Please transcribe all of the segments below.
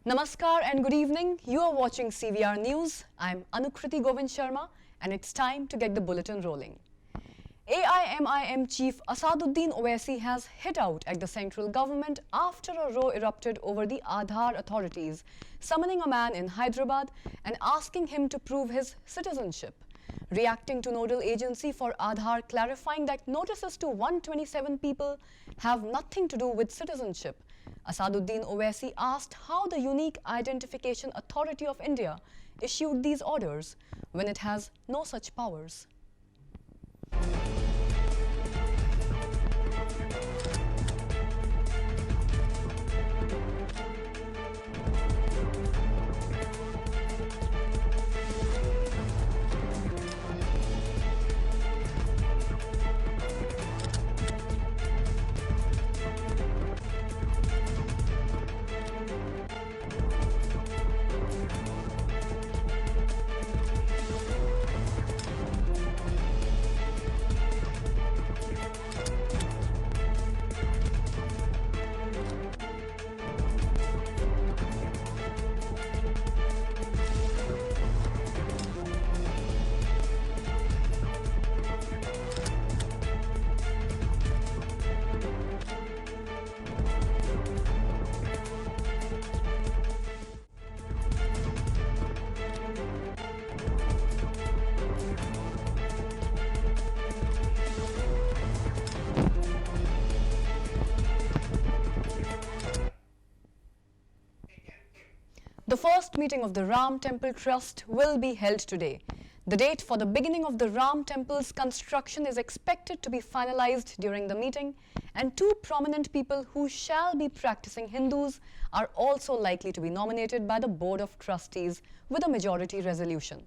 Namaskar and good evening. You are watching CVR News. I'm Anukriti Govind Sharma and it's time to get the bulletin rolling. AIMIM chief Asaduddin Owaisi has hit out at the central government after a row erupted over the Aadhaar authorities, summoning a man in Hyderabad and asking him to prove his citizenship. Reacting to nodal agency for Aadhaar clarifying that notices to 127 people have nothing to do with citizenship, Asaduddin Owaisi asked how the Unique Identification Authority of India issued these orders when it has no such powers. The first meeting of the Ram Temple Trust will be held today. The date for the beginning of the Ram Temple's construction is expected to be finalized during the meeting, and two prominent people who shall be practicing Hindus are also likely to be nominated by the Board of Trustees with a majority resolution.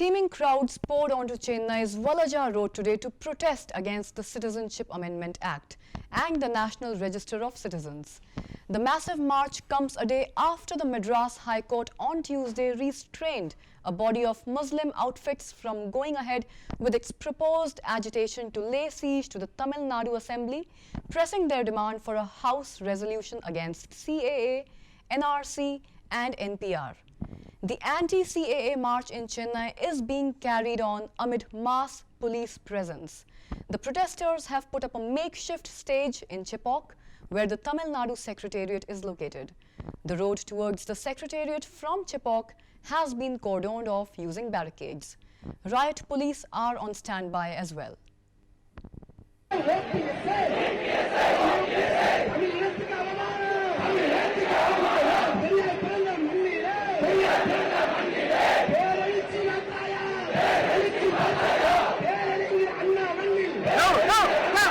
Teeming crowds poured onto Chennai's Valaja Road today to protest against the Citizenship Amendment Act and the National Register of Citizens. The massive march comes a day after the Madras High Court on Tuesday restrained a body of Muslim outfits from going ahead with its proposed agitation to lay siege to the Tamil Nadu Assembly, pressing their demand for a House resolution against CAA, NRC and NPR. The anti-CAA march in Chennai is being carried on amid mass police presence. The protesters have put up a makeshift stage in Chepauk, where the Tamil Nadu Secretariat is located. The road towards the Secretariat from Chepauk has been cordoned off using barricades. Riot police are on standby as well. No!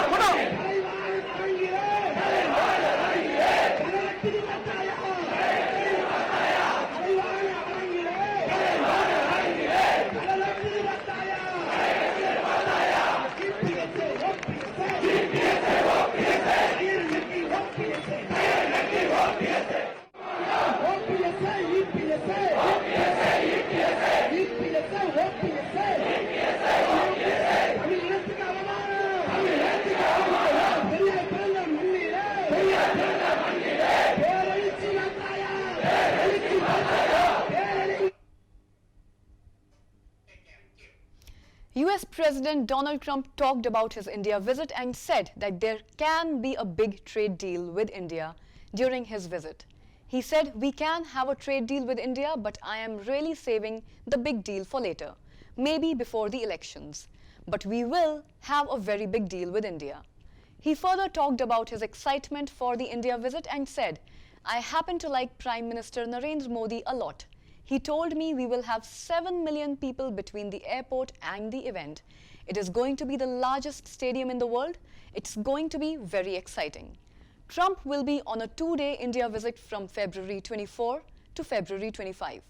President Donald Trump talked about his India visit and said that there can be a big trade deal with India during his visit. He said, "We can have a trade deal with India, but I am really saving the big deal for later, maybe before the elections. But we will have a very big deal with India." He further talked about his excitement for the India visit and said, "I happen to like Prime Minister Narendra Modi a lot. He told me we will have 7 million people between the airport and the event. It is going to be the largest stadium in the world. It's going to be very exciting." Trump will be on a 2-day India visit from February 24 to February 25.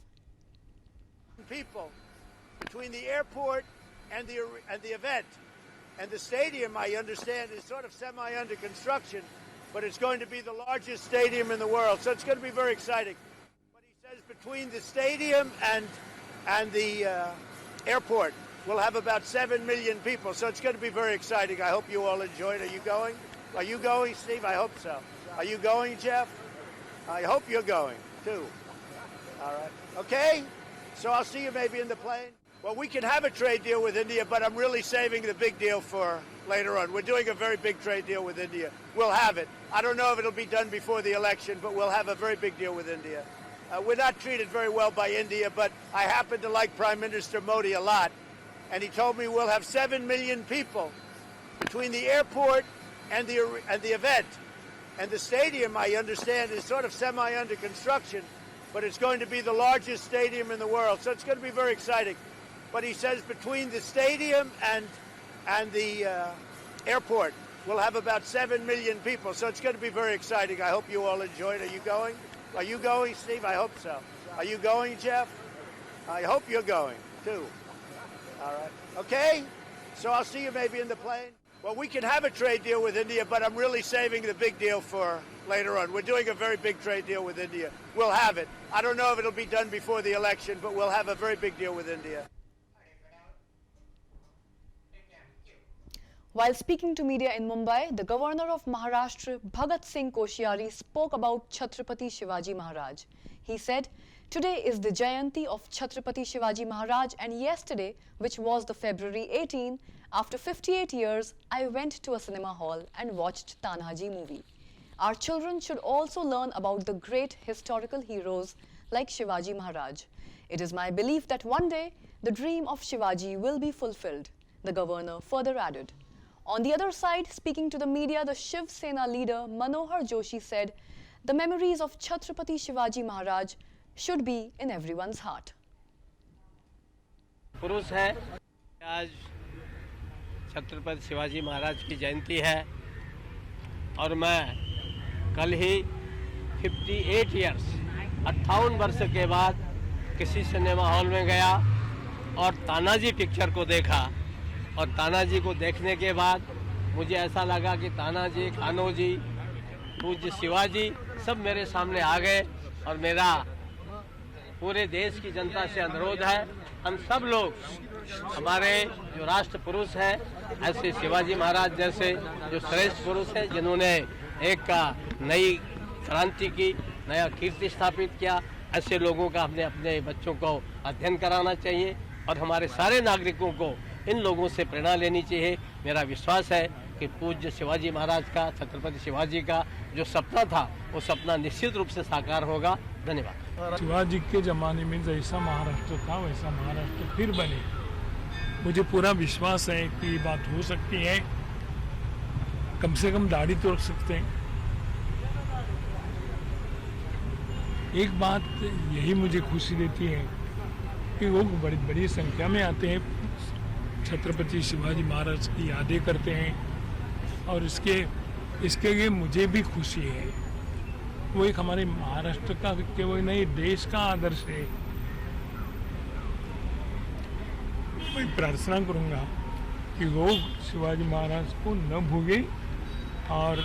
People between the airport and the event. And the stadium, I understand, is sort of semi under construction, but it's going to be the largest stadium in the world. So it's going to be very exciting. But he says between the stadium and the airport, we'll have about 7 million people. So it's going to be very exciting. I hope you all enjoy it. Are you going? Are you going, Steve? I hope so. Are you going, Jeff? I hope you're going, too. All right. Okay? So I'll see you maybe in the plane. Well, we can have a trade deal with India, but I'm really saving the big deal for later on. We're doing a very big trade deal with India. We'll have it. I don't know if it'll be done before the election, but we'll have a very big deal with India. We're not treated very well by India, but I happen to like Prime Minister Modi a lot. And he told me we'll have 7 million people between the airport and the event. And the stadium, I understand, is sort of semi under construction, but it's going to be the largest stadium in the world. So it's going to be very exciting. But he says between the stadium and the airport, we'll have about 7 million people. So it's going to be very exciting. I hope you all enjoy it. Are you going? Are you going, Steve? I hope so. Are you going, Jeff? I hope you're going, too. All right. Okay? So I'll see you maybe in the plane. Well, we can have a trade deal with India, but I'm really saving the big deal for later on. We're doing a very big trade deal with India. We'll have it. I don't know if it'll be done before the election, but we'll have a very big deal with India. While speaking to media in Mumbai, the governor of Maharashtra, Bhagat Singh Koshyari, spoke about Chhatrapati Shivaji Maharaj. He said, "Today is the Jayanti of Chhatrapati Shivaji Maharaj, and yesterday, which was the February 18, after 58 years, I went to a cinema hall and watched Tanhaji movie. Our children should also learn about the great historical heroes like Shivaji Maharaj. It is my belief that one day, the dream of Shivaji will be fulfilled," the governor further added. On the other side, speaking to the media, the Shiv Sena leader Manohar Joshi said, "The memories of Chhatrapati Shivaji Maharaj should be in everyone's heart." पुरुष है आज छत्रपति शिवाजी महाराज की जयंती है और मैं कल ही 58 years 58 वर्ष के बाद किसी सिनेमा हॉल में गया और तानाजी पिक्चर को देखा और तानाजी को देखने के बाद मुझे ऐसा लगा कि तानाजी, कान्होजी, पूज्य शिवाजी सब मेरे सामने आ गए और मेरा पूरे देश की जनता से अनुरोध है, हम सब लोग हमारे जो राष्ट्र पुरुष हैं ऐसे शिवाजी महाराज जैसे जो श्रेष्ठ पुरुष हैं जिन्होंने एक नई क्रांति की, नया कीर्ति स्थापित किया, ऐसे लोगों का हमने अपने बच्चों को अध्ययन कराना चाहिए और हमारे सारे नागरिकों को इन लोगों से प्रेरणा लेनी चाहिए। मेरा विश्वास है कि पूज्य शिवाजी महाराज का, छत्रपति शिवाजी का जो सपना था वो सपना निश्चित रूप से साकार होगा। धन्यवाद। शिवाजी के ज़माने में जैसा महाराष्ट्र था वैसा महाराष्ट्र फिर बने, मुझे पूरा विश्वास है कि ये बात हो सकती है। कम से कम दाढ़ी तो रख सकते हैं। एक बात यही मुझे खुशी देती है कि वो बड़ी बड़ी संख्या में आते हैं, छत्रपति शिवाजी महाराज की यादें करते हैं और इसके लिए मुझे भी खुशी है। वो एक हमारे महाराष्ट्र का केवल नहीं देश का आदर्श है। मैं प्रार्थना करूंगा कि लोग शिवाजी महाराज को न भूलें और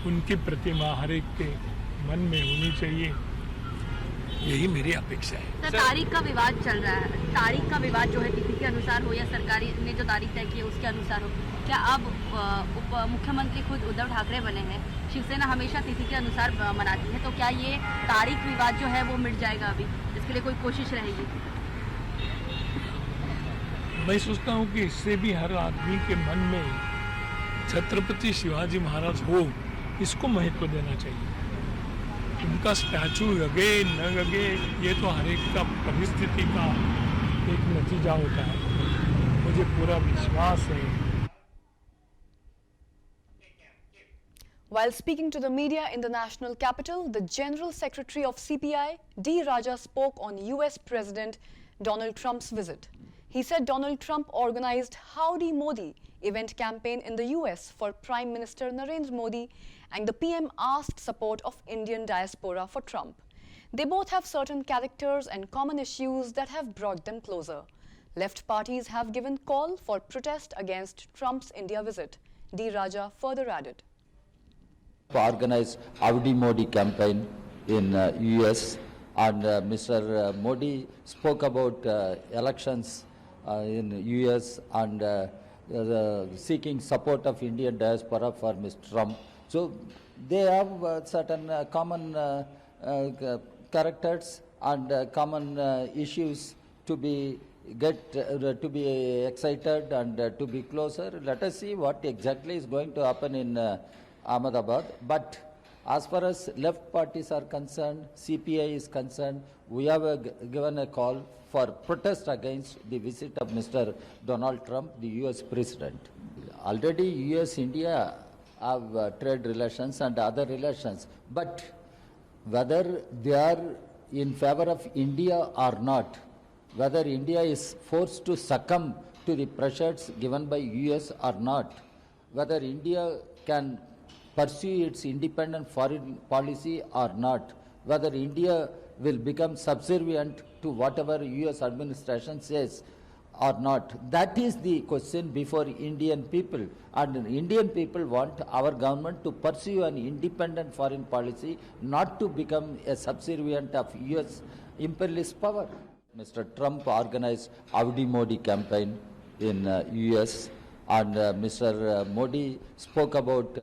उनकी प्रतिमा हर एक के मन में होनी चाहिए, यही मेरी अपेक्षा है। सर, तारीख का विवाद चल रहा है, तारीख का विवाद जो है तिथि के अनुसार हो या सरकारी ने जो तारीख तय की है उसके अनुसार हो, क्या अब उप मुख्यमंत्री खुद उद्धव ठाकरे बने हैं, शिवसेना हमेशा तिथि के अनुसार मनाती है, तो क्या ये तारीख विवाद जो है वो मिट जाएगा? अभी इसके लिए कोई कोशिश रहेगी? मैं सोचता हूँ कि इससे भी हर आदमी के मन में छत्रपति शिवाजी महाराज हो, इसको महत्व देना चाहिए। उनका स्टैचू लगे न लगे ये तो हर एक का परिस्थिति का एक नतीजा होता है। मुझे पूरा विश्वास है। While speaking to the media in the national capital, the General Secretary of CPI, D. Raja, spoke on US President Donald Trump's visit. He said Donald Trump organized Howdy Modi event campaign in the US for Prime Minister Narendra Modi, and the PM asked support of Indian diaspora for Trump. They both have certain characters and common issues that have brought them closer. Left parties have given call for protest against Trump's India visit. D. Raja further added. Organized Howdy Modi campaign in US, and Mr. Modi spoke about elections in US and seeking support of Indian diaspora for Mr. Trump. So they have certain common characters and common issues to be excited and to be closer. Let us see what exactly is going to happen in Ahmedabad. But as far as left parties are concerned, CPI is concerned, we have given a call for protest against the visit of Mr. Donald Trump, the US President. Already US-India have trade relations and other relations, but whether they are in favor of India or not, whether India is forced to succumb to the pressures given by US or not, whether India can pursue its independent foreign policy or not, whether India will become subservient to whatever US administration says or not. That is the question before Indian people. And Indian people want our government to pursue an independent foreign policy, not to become a subservient of US imperialist power. Mr. Trump organized Howdy Modi campaign in US, and Mr. Modi spoke about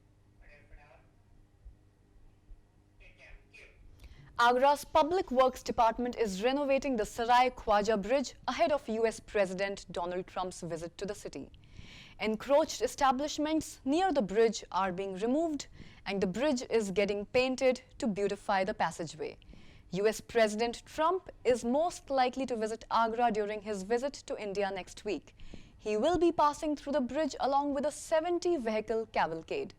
Agra's Public Works Department is renovating the Sarai Khwaja Bridge ahead of US President Donald Trump's visit to the city. Encroached establishments near the bridge are being removed, and the bridge is getting painted to beautify the passageway. US President Trump is most likely to visit Agra during his visit to India next week. He will be passing through the bridge along with a 70-vehicle cavalcade.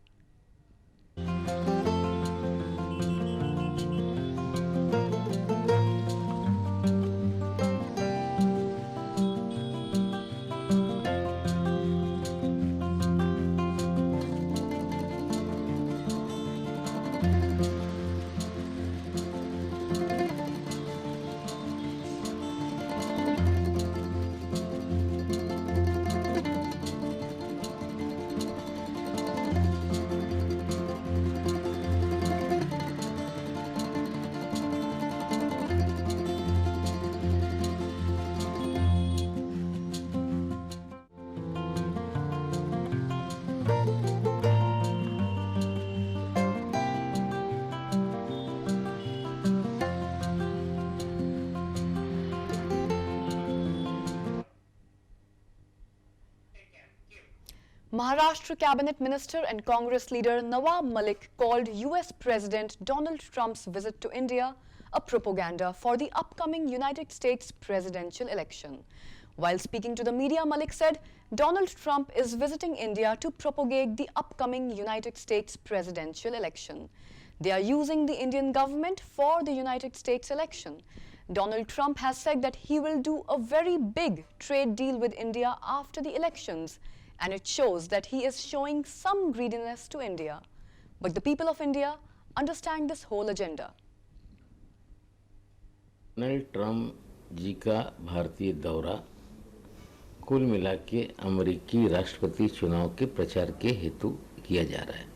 Maharashtra Cabinet Minister and Congress leader Nawab Malik called US President Donald Trump's visit to India a propaganda for the upcoming United States presidential election. While speaking to the media, Malik said Donald Trump is visiting India to propagate the upcoming United States presidential election. They are using the Indian government for the United States election. Donald Trump has said that he will do a very big trade deal with India after the elections, and it shows that he is showing some greediness to India. But the people of India understand this whole agenda. Donald Trump ji का भारतीय दौरा कुल मिला के अमेरिकी राष्ट्रपति चुनाव के प्रचार के हेतु किया जा रहा है।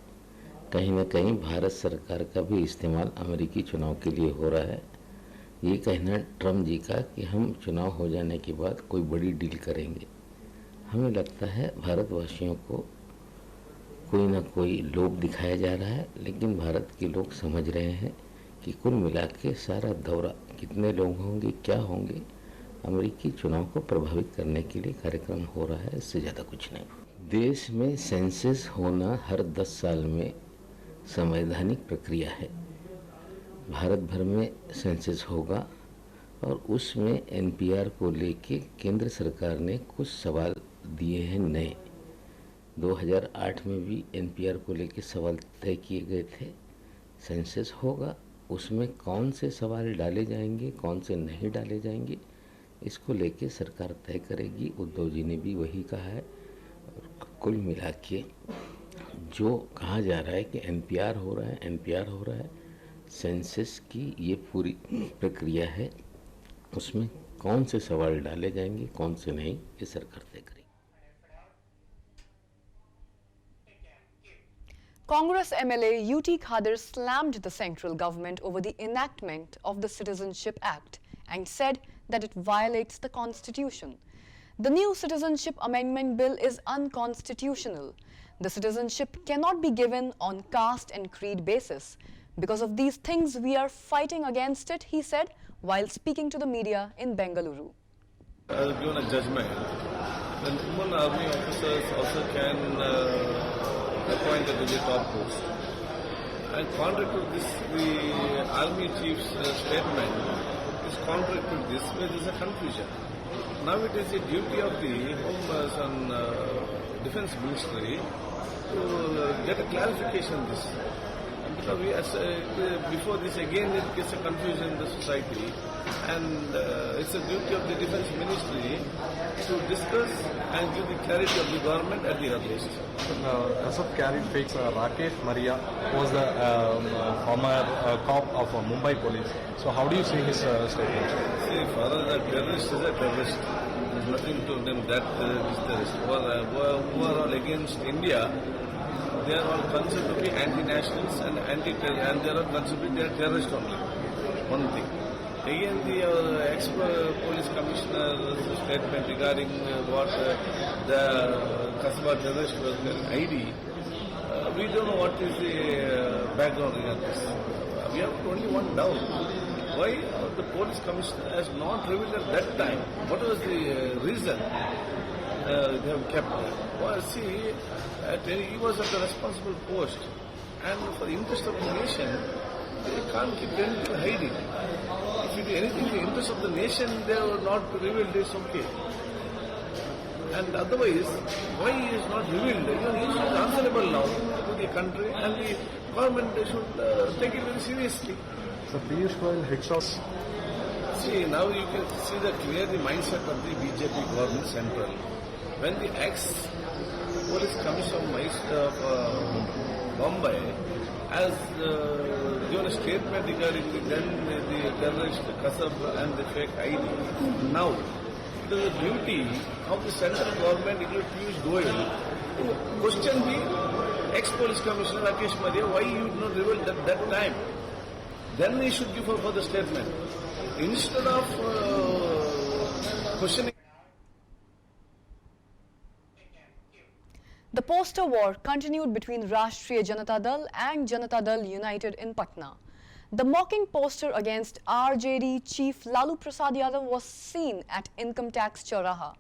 कहीं न कहीं भारत सरकार का भी इस्तेमाल अमेरिकी चुनाव के लिए हो रहा है। ये कहना ट्रम्प जी का कि हम चुनाव हो जाने के बाद कोई बड़ी डील करेंगे, हमें लगता है भारतवासियों को कोई ना कोई लोभ दिखाया जा रहा है। लेकिन भारत के लोग समझ रहे हैं कि कुल मिला के सारा दौरा कितने लोग होंगे, क्या होंगे, अमेरिकी चुनाव को प्रभावित करने के लिए कार्यक्रम हो रहा है, इससे ज़्यादा कुछ नहीं। देश में सेंसस होना हर 10 साल में संवैधानिक प्रक्रिया है। भारत भर में सेंसस होगा और उसमें एनपीआर को लेके केंद्र सरकार ने कुछ सवाल दिए हैं नए। 2008 में भी एनपीआर को लेके सवाल तय किए गए थे। सेंसस होगा, उसमें कौन से सवाल डाले जाएंगे, कौन से नहीं डाले जाएंगे, इसको लेके सरकार तय करेगी। उद्धव जी ने भी वही कहा है। और कुल मिला के जो कहा जा रहा है कि एनपीआर हो रहा है, एनपीआर हो रहा है, सेंसस की ये पूरी प्रक्रिया है, उसमें कौन से सवाल डाले जाएंगे, कौन से नहीं, ये सरकार तय करेगी। Congress MLA UT Khadir slammed the central government over the enactment of the Citizenship Act and said that it violates the constitution. The new Citizenship Amendment Bill is unconstitutional. The citizenship cannot be given on caste and creed basis. Because of these things, we are fighting against it, he said while speaking to the media in Bengaluru. Given a judgment, then women army officers also can appointed to the top post. And contrary to this, the army chief's statement is contrary to this, where there is a confusion. Now it is the duty of the Home and Defence Ministry to get a clarification on this. Because before this again it gets a confusion in the society, and it's a duty of the Defence Ministry to discuss and give the clarity of the government at the earliest. Kasab carried fakes. Rakesh Maria was the former cop of Mumbai police. So how do you see his statement? See, for us, a terrorist is a terrorist. There's nothing to them that is terrorist. Who are all against India, they are all considered to be anti-nationals and and they are all considered to be terrorists only. One thing. Again, the ex-police commissioner's statement regarding what the Kasaba terrorist was ID, we don't know what is the background regarding this. We have only one doubt. Why the police commissioner has not revealed at that time what was the reason they have kept? Well, see, he was at the responsible post, and for the interest of the nation, they can't keep anything hiding. If it is anything in the interest of the nation, they have not revealed this, okay. And otherwise, why he is not revealed? He is answerable now to the country, and the government should take it very seriously. So Piyush Goyal hits us. See, now you can see the clearly mindset of the BJP government central. When the ex-police commissioner of Bombay has given a statement regarding the terrorist Kasab and the fake ID. Now, it is the duty of the central government, including Piyush Goyal, to question the ex-police commissioner Rakesh Maria why he would not reveal at that time. Then he should give a further statement. Instead of questioning. The poster war continued between Rashtriya Janata Dal and Janata Dal United in Patna. The mocking poster against RJD chief Lalu Prasad Yadav was seen at Income Tax Chauraha.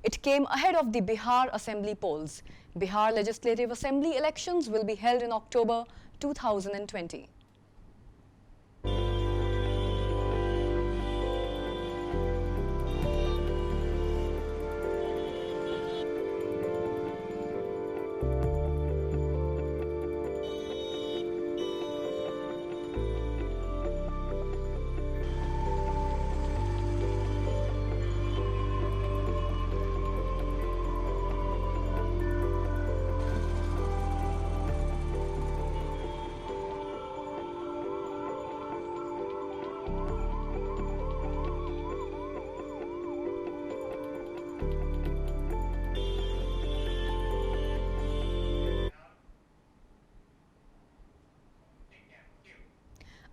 It came ahead of the Bihar Assembly polls. Bihar Legislative Assembly elections will be held in October 2020.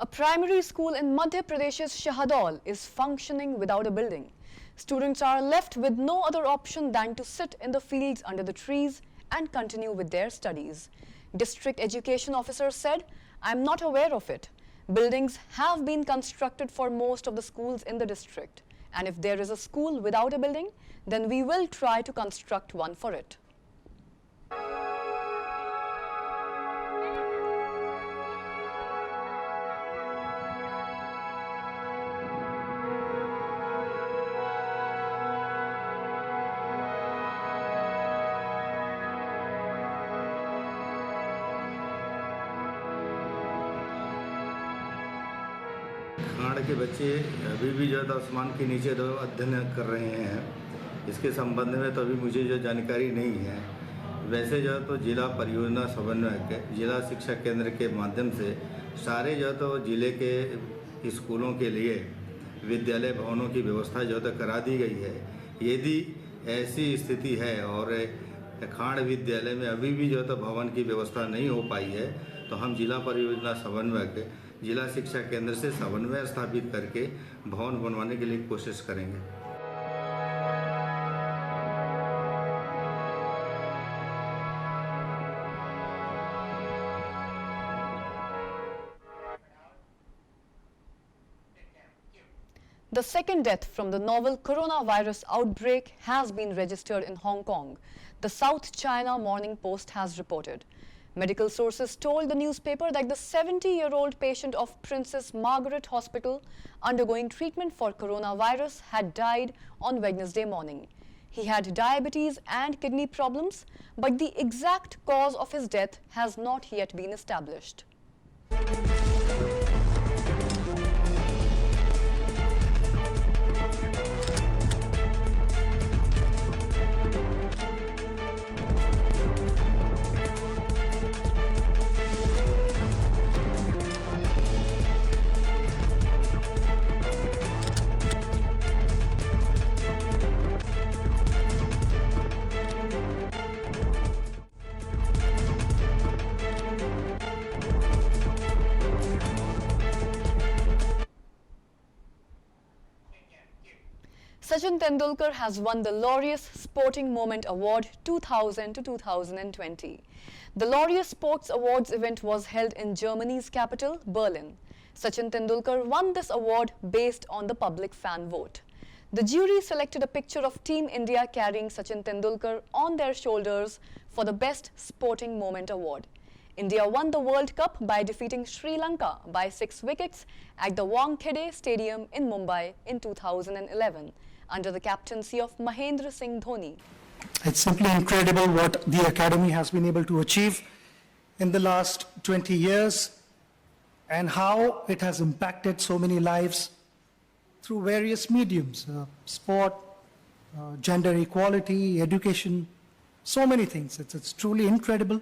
A primary school in Madhya Pradesh's Shahdol is functioning without a building. Students are left with no other option than to sit in the fields under the trees and continue with their studies. District Education Officer said, "I am not aware of it. Buildings have been constructed for most of the schools in the district, And if there is a school without a building, then we will try to construct one for it. खाड़ के बच्चे अभी भी जो है आसमान के नीचे तो अध्ययन कर रहे हैं। इसके संबंध में तो अभी मुझे जो जानकारी नहीं है। वैसे जो है तो जिला परियोजना समन्वयक जिला शिक्षा केंद्र के माध्यम से सारे जो है तो जिले के स्कूलों के लिए विद्यालय भवनों की व्यवस्था जो है तो करा दी गई है। यदि ऐसी स्थिति है और खाड़ विद्यालय में अभी भी जो है तो भवन की व्यवस्था नहीं हो पाई है, तो हम जिला परियोजना समन्वयक जिला शिक्षा केंद्र से समन्वय स्थापित करके भवन बनवाने के लिए कोशिश करेंगे। The second death from the novel coronavirus outbreak has been registered in Hong Kong, the South China Morning Post has reported. Medical sources told the newspaper that the 70-year-old patient of Princess Margaret Hospital undergoing treatment for coronavirus had died on Wednesday morning. He had diabetes and kidney problems, but the exact cause of his death has not yet been established. Sachin Tendulkar has won the Laureus Sporting Moment Award 2000 to 2020. The Laureus Sports Awards event was held in Germany's capital, Berlin. Sachin Tendulkar won this award based on the public fan vote. The jury selected a picture of Team India carrying Sachin Tendulkar on their shoulders for the Best Sporting Moment Award. India won the World Cup by defeating Sri Lanka by 6 wickets at the Wankhede Stadium in Mumbai in 2011 under the captaincy of Mahendra Singh Dhoni. It's simply incredible what the Academy has been able to achieve in the last 20 years and how it has impacted so many lives through various mediums, sport, gender equality, education, so many things. It's truly incredible,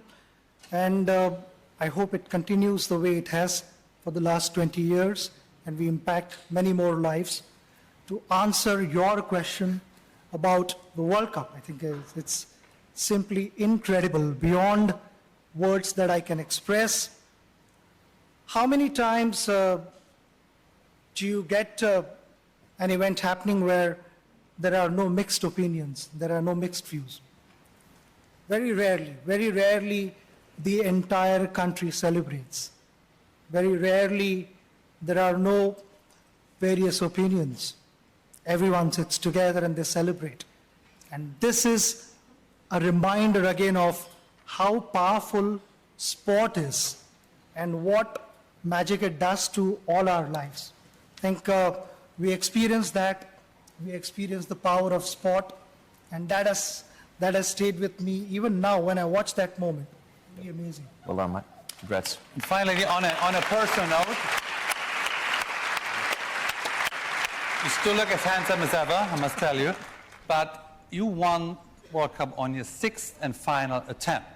and I hope it continues the way it has for the last 20 years and we impact many more lives. To answer your question about the World Cup, I think it's simply incredible, beyond words that I can express. How many times do you get an event happening where there are no mixed opinions, there are no mixed views? Very rarely the entire country celebrates. Very rarely there are no various opinions. Everyone sits together and they celebrate. And this is a reminder again of how powerful sport is and what magic it does to all our lives. I think we experience that. We experience the power of sport, and that has stayed with me even now when I watch that moment. Really amazing. Well done, mate. Congrats. And finally, on a personal note, you still look as handsome as ever, I must tell you, but you won World Cup on your 6th and final attempt.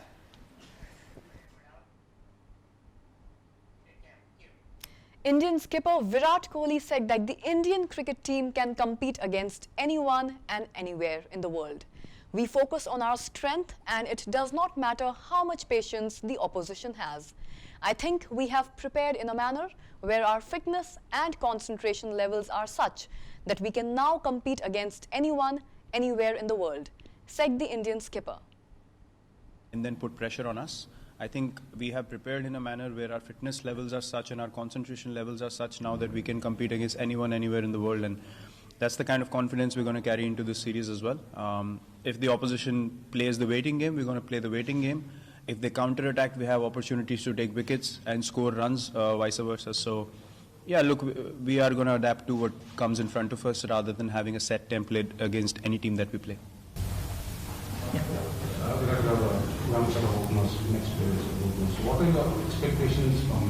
Indian skipper Virat Kohli said that the Indian cricket team can compete against anyone and anywhere in the world. We focus on our strength, and it does not matter how much patience the opposition has. I think we have prepared in a manner where our fitness and concentration levels are such that we can now compete against anyone, anywhere in the world, said the Indian skipper. And then put pressure on us. I think we have prepared in a manner where our fitness levels are such and our concentration levels are such now that we can compete against anyone, anywhere in the world. And that's the kind of confidence we're going to carry into this series as well. If the opposition plays the waiting game, we're going to play the waiting game. If they counter-attack, we have opportunities to take wickets and score runs, vice versa. So, yeah, look, we are going to adapt to what comes in front of us rather than having a set template against any team that we play. What are your expectations from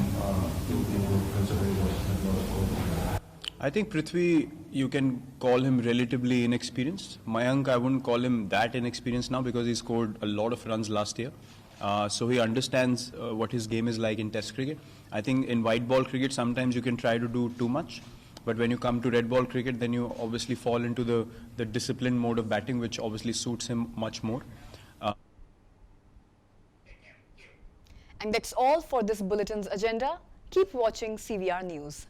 considering I think Prithvi, you can call him relatively inexperienced. Mayank, I wouldn't call him that inexperienced now because he scored a lot of runs last year. So he understands what his game is like in Test cricket. I think in white ball cricket, sometimes you can try to do too much. But when you come to red ball cricket, then you obviously fall into the disciplined mode of batting, which obviously suits him much more. And that's all for this bulletin's agenda. Keep watching CVR News.